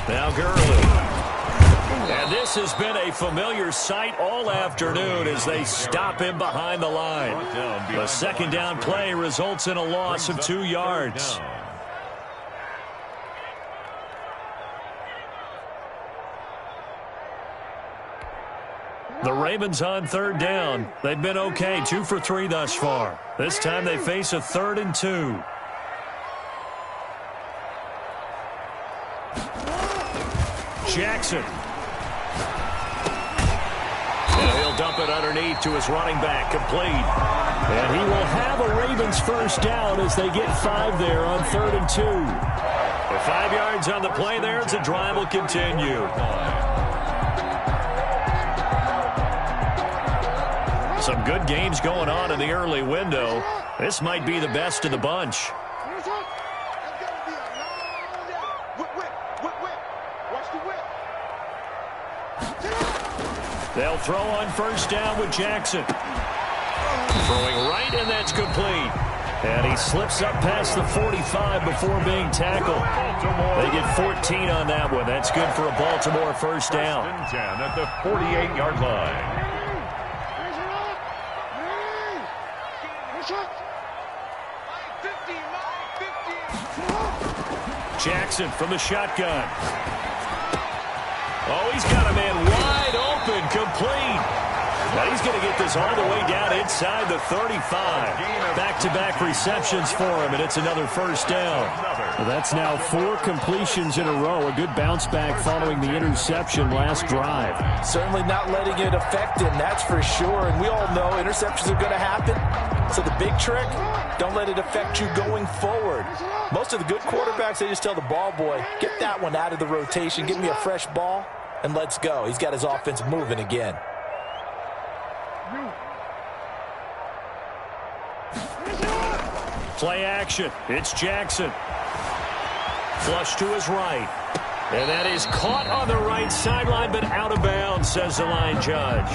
Now Gurley. And this has been a familiar sight all afternoon as they stop him behind the line. The 2nd down play results in a loss of 2 yards. The Ravens on 3rd down. They've been okay, 2 for 3 thus far. This time they face a 3rd and 2. Jackson. And he'll dump it underneath to his running back, complete. And he will have a Ravens first down as they get 5 there on 3rd and 2. With 5 yards on the play there as the drive will continue. Some good games going on in the early window. This might be the best of the bunch. They'll throw on first down with Jackson. Throwing right, and that's complete. And he slips up past the 45 before being tackled. They get 14 on that one. That's good for a Baltimore first down. 10 at the 48-yard line. Jackson from the shotgun. Oh, he's got a man wide open, complete. Now he's going to get this all the way down inside the 35. Back-to-back receptions for him, and it's another first down. Well, that's now 4 completions in a row. A good bounce back following the interception last drive. Certainly not letting it affect him, that's for sure. And we all know interceptions are going to happen. So the big trick, don't let it affect you going forward. Most of the good quarterbacks, they just tell the ball boy, get that one out of the rotation, give me a fresh ball, and let's go. He's got his offense moving again. Play action. It's Jackson. Flush to his right. And that is caught on the right sideline, but out of bounds, says the line judge.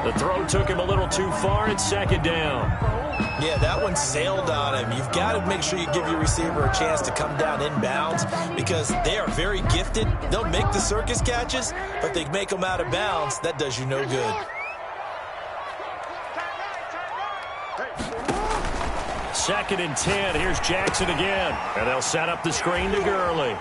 The throw took him a little too far. It's second down. Yeah, that one sailed on him. You've got to make sure you give your receiver a chance to come down inbounds because they are very gifted. They'll make the circus catches, but they make them out of bounds. That does you no good. Second and 10. Here's Jackson again. And they'll set up the screen to Gurley.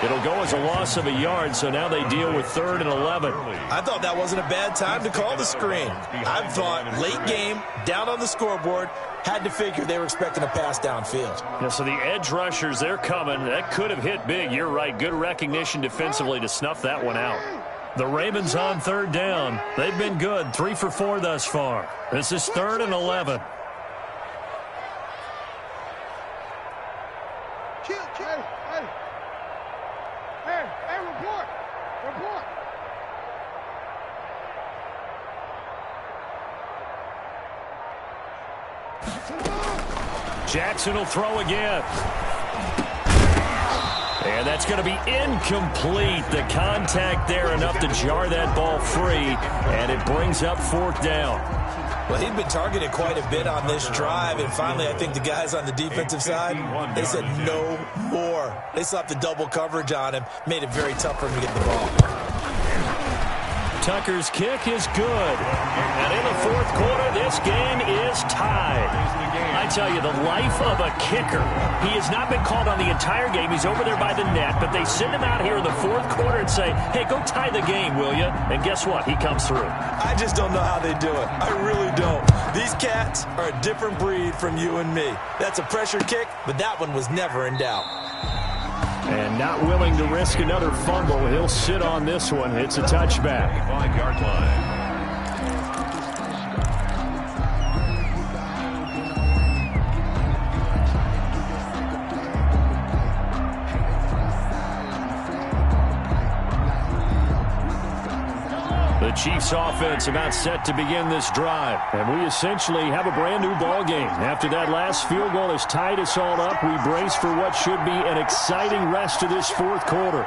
It'll go as a loss of a yard, so now they deal with 3rd and 11. I thought that wasn't a bad time to call the screen. I thought late game, down on the scoreboard, had to figure they were expecting a pass downfield. Yeah, so the edge rushers, they're coming. That could have hit big. You're right. Good recognition defensively to snuff that one out. The Ravens on 3rd down. They've been good. 3 for 4 thus far. This is 3rd and 11. Jackson will throw again. And that's going to be incomplete. The contact there enough to jar that ball free, and it brings up 4th down. Well, he'd been targeted quite a bit on this drive, and finally I think the guys on the defensive side, they said no more. They slapped the double coverage on him, made it very tough for him to get the ball. Tucker's kick is good. And in the 4th quarter, this game is tied. I tell you, the life of a kicker. He has not been called on the entire game. He's over there by the net, but they send him out here in the 4th quarter and say, hey, go tie the game, will you? And guess what? He comes through. I just don't know how they do it. I really don't. These cats are a different breed from you and me. That's a pressure kick, but that one was never in doubt. And not willing to risk another fumble. He'll sit on this one. It's a touchback. 5-yard line. The Chiefs offense about set to begin this drive. And we essentially have a brand new ball game. After that last field goal has tied us all up, we brace for what should be an exciting rest of this 4th quarter.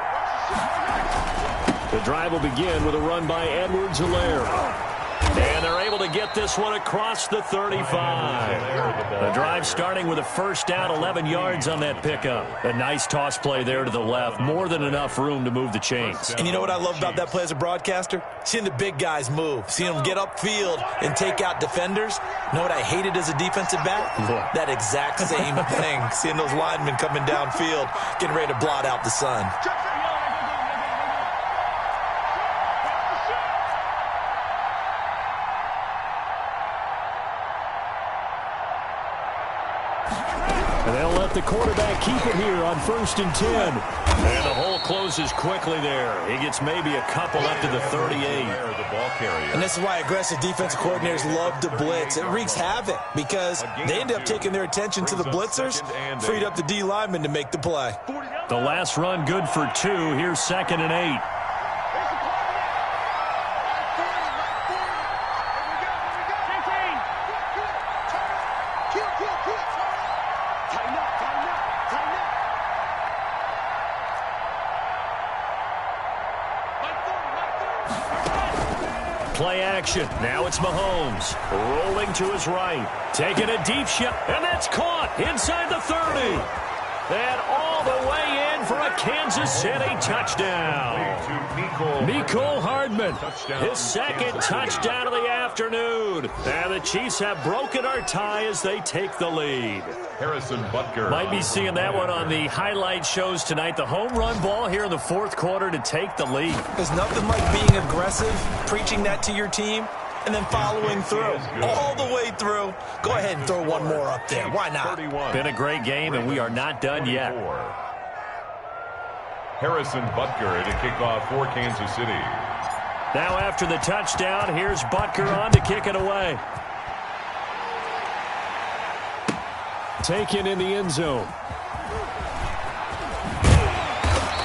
The drive will begin with a run by Edwards-Helaire. And they're able to get this one across the 35. The drive starting with a first down, 11 yards on that pickup. A nice toss play there to the left. More than enough room to move the chains. And you know what I love about that play as a broadcaster? Seeing the big guys move. Seeing them get upfield and take out defenders. You know what I hated as a defensive back? That exact same thing. Seeing those linemen coming downfield, getting ready to blot out the sun. And they'll let the quarterback keep it here on 1st and 10. And the hole closes quickly there. He gets maybe a couple up to the 38. And this is why aggressive defensive coordinators love to blitz. It wreaks havoc because they end up taking their attention to the blitzers, freed up the D lineman to make the play. The last run good for 2. Here's 2nd and 8. play action. Now it's Mahomes rolling to his right. Taking a deep shot, and that's caught inside the 30. And all the way in for a Kansas City touchdown. Mecole Hardman, his second touchdown of the afternoon. And the Chiefs have broken our tie as they take the lead. Harrison Butker. Might be seeing that one on the highlight shows tonight. The home run ball here in the fourth quarter to take the lead. There's nothing like being aggressive, preaching that to your team, and then following through, all the way through. Go ahead and throw one more up there. Why not? Been a great game, and we are not done yet. Harrison Butker to kick off for Kansas City. Now after the touchdown, here's Butker on to kick it away. Taken in the end zone.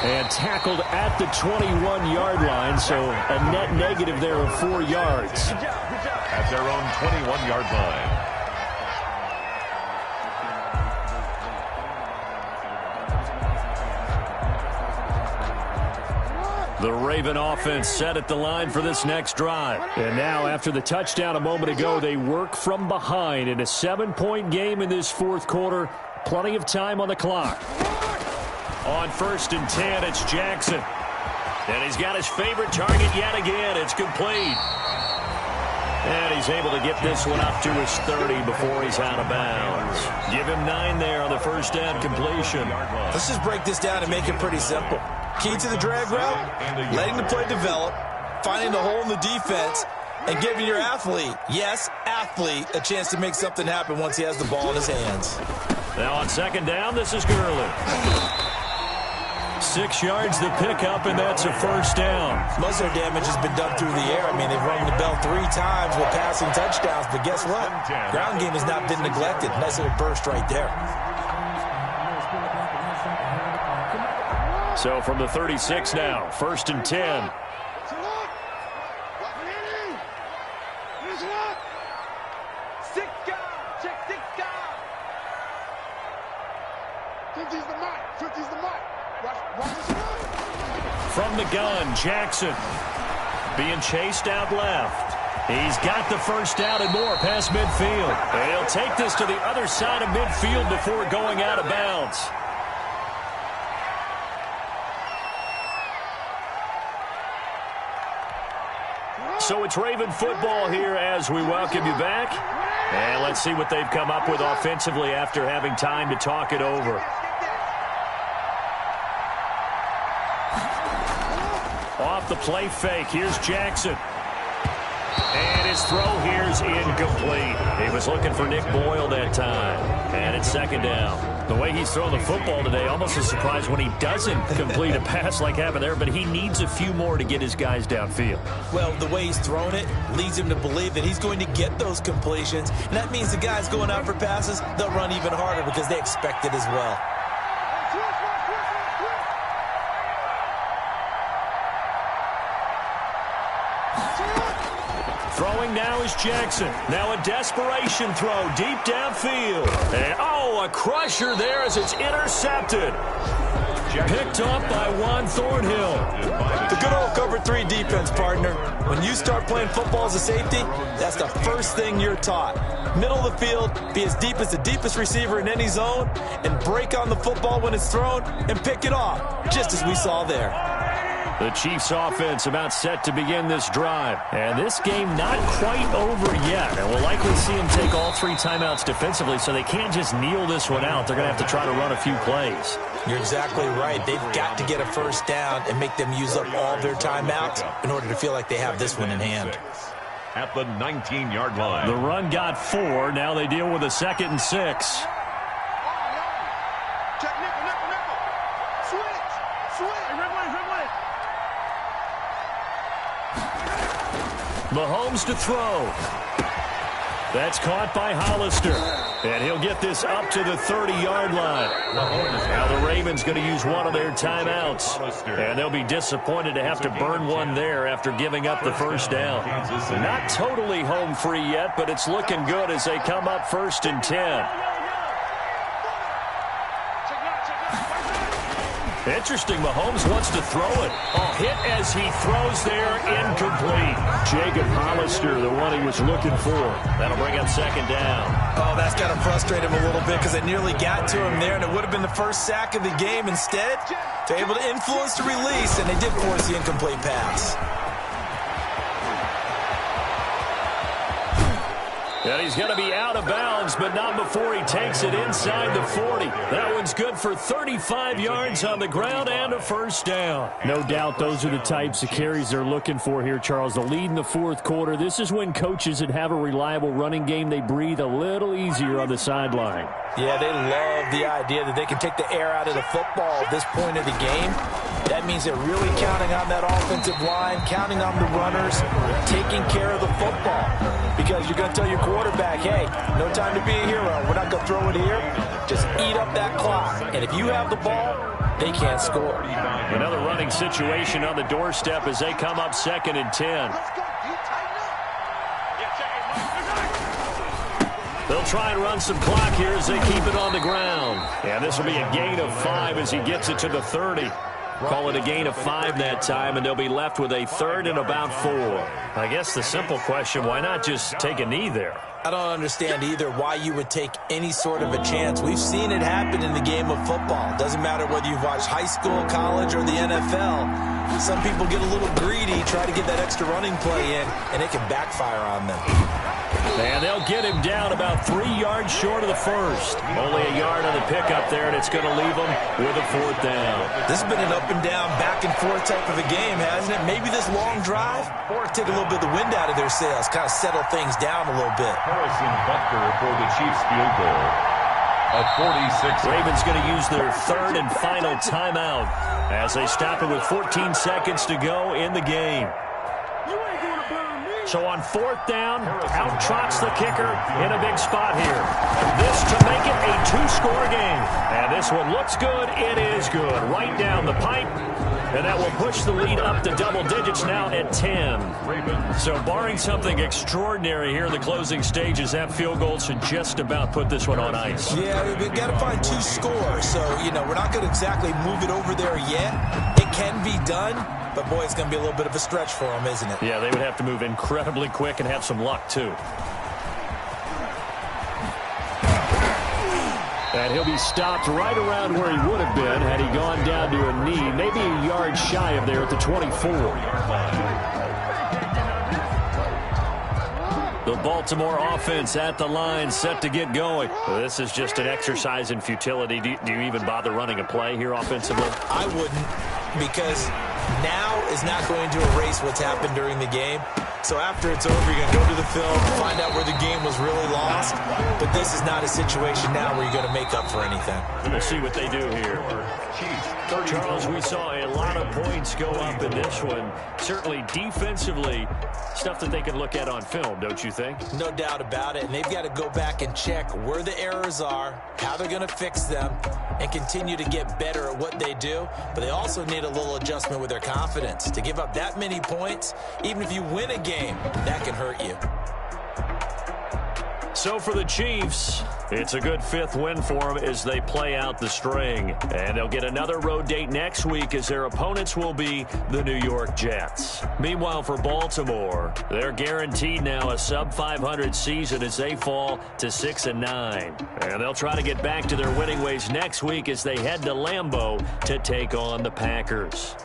And tackled at the 21-yard line, so a net negative there of 4 yards. At their own 21-yard line. The Raven offense set at the line for this next drive. And now, after the touchdown a moment ago, they work from behind in a 7-point game in this fourth quarter. Plenty of time on the clock. On 1st and 10, it's Jackson. And he's got his favorite target yet again. It's complete. And he's able to get this one up to his 30 before he's out of bounds. Give him 9 there on the first down completion. Let's just break this down and make it pretty simple. Key to the drag route, letting the play develop, finding the hole in the defense, and giving your athlete, yes, athlete, a chance to make something happen once he has the ball in his hands. Now on 2nd down, this is Gurley. 6 yards the pickup, and that's a first down. Most of their damage has been done through the air. I mean, they've rung the bell 3 times with passing touchdowns, but guess what? Ground game has not been neglected. Nice little burst right there. So from the 36 now, 1st and 10. From the gun, Jackson being chased out left. He's got the first down and more past midfield. And he'll take this to the other side of midfield before going out of bounds. So it's Raven football here as we welcome you back. And let's see what they've come up with offensively after having time to talk it over. Off the play fake, here's Jackson. And his throw here's incomplete. He was looking for Nick Boyle that time. And it's 2nd down. The way he's thrown the football today, almost a surprise when he doesn't complete a pass like happened there, but he needs a few more to get his guys downfield. Well, the way he's thrown it leads him to believe that he's going to get those completions. And that means the guys going out for passes, they'll run even harder because they expect it as well. Throwing now is Jackson. Now a desperation throw deep downfield. And, a crusher there as it's intercepted. Picked up by Juan Thornhill. The good old cover 3 defense, partner. When you start playing football as a safety, that's the first thing you're taught. Middle of the field, be as deep as the deepest receiver in any zone, and break on the football when it's thrown and pick it off, just as we saw there. The Chiefs offense about set to begin this drive. And this game not quite over yet. And we'll likely see them take all 3 timeouts defensively, so they can't just kneel this one out. They're going to have to try to run a few plays. You're exactly right. They've got to get a first down and make them use up all their timeouts in order to feel like they have this one in hand. At the 19-yard line. The run got 4. Now they deal with a 2nd and 6. Mahomes to throw. That's caught by Hollister. And he'll get this up to the 30-yard line. Now the Ravens going to use one of their timeouts. And they'll be disappointed to have to burn one there after giving up the first down. Not totally home free yet, but it's looking good as they come up 1st and 10. Interesting, Mahomes wants to throw it. Oh, hit as he throws there, incomplete. Jacob Hollister, the one he was looking for. That'll bring up second down. Oh, that's got to frustrate him a little bit because they nearly got to him there, and it would have been the first sack of the game. Instead, they're able to influence the release, and they did force the incomplete pass. And he's going to be out of bounds, but not before he takes it inside the 40. That one's good for 35 yards on the ground and a first down. No doubt those are the types of carries they're looking for here, Charles. The lead in the fourth quarter. This is when coaches that have a reliable running game, they breathe a little easier on the sideline. Yeah, they love the idea that they can take the air out of the football at this point of the game. That means they're really counting on that offensive line, counting on the runners, taking care of the football. Because you're going to tell your quarterback, hey, no time to be a hero. We're not going to throw it here. Just eat up that clock. And if you have the ball, they can't score. Another running situation on the doorstep as they come up 2nd and 10. They'll try and run some clock here as they keep it on the ground. And this will be a gain of 5 as he gets it to the 30. Call it a gain of 5 that time, and they'll be left with a 3rd and about 4. I guess the simple question, why not just take a knee there? I don't understand either why you would take any sort of a chance. We've seen it happen in the game of football. Doesn't matter whether you've watched high school, college, or the NFL. Some people get a little greedy, try to get that extra running play in, and it can backfire on them. And they'll get him down about 3 yards short of the first. Only a yard on the pickup there, and it's going to leave them with a 4th down. This has been an up and down, back and forth type of a game, hasn't it? Maybe this long drive, or take a little bit of the wind out of their sails, kind of settle things down a little bit. Harrison Butker for the Chiefs field goal. A 46. Ravens going to use their 3rd and final timeout as they stop it with 14 seconds to go in the game. So on 4th down, out trots the kicker in a big spot here. This to make it a 2-score game. And this one looks good. It is good. Right down the pipe. And that will push the lead up to double digits now at 10. So barring something extraordinary here in the closing stages, that field goal should just about put this one on ice. Yeah, we've got to find 2 scores. So, we're not going to exactly move it over there yet. It can be done. But, boy, it's going to be a little bit of a stretch for them, isn't it? Yeah, they would have to move incredibly quick and have some luck, too. And he'll be stopped right around where he would have been had he gone down to a knee, maybe a yard shy of there at the 24. The Baltimore offense at the line, set to get going. Well, this is just an exercise in futility. Do you even bother running a play here offensively? I wouldn't, because now is not going to erase what's happened during the game. So after it's over, you're going to go to the film, find out where the game was really lost. But this is not a situation now where you're going to make up for anything. We'll see what they do here. Charles, we saw a lot of points go up in this one. Certainly defensively, stuff that they can look at on film, don't you think? No doubt about it. And they've got to go back and check where the errors are, how they're going to fix them, and continue to get better at what they do. But they also need a little adjustment with their confidence. To give up that many points, even if you win a game, that can hurt you. So for the Chiefs, it's a good 5th win for them as they play out the string. And they'll get another road date next week as their opponents will be the New York Jets. Meanwhile, for Baltimore, they're guaranteed now a sub-500 season as they fall to 6-9. And they'll try to get back to their winning ways next week as they head to Lambeau to take on the Packers.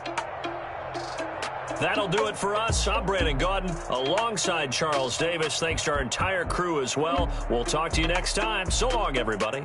That'll do it for us. I'm Brandon Gaudin alongside Charles Davis. Thanks to our entire crew as well. We'll talk to you next time. So long, everybody.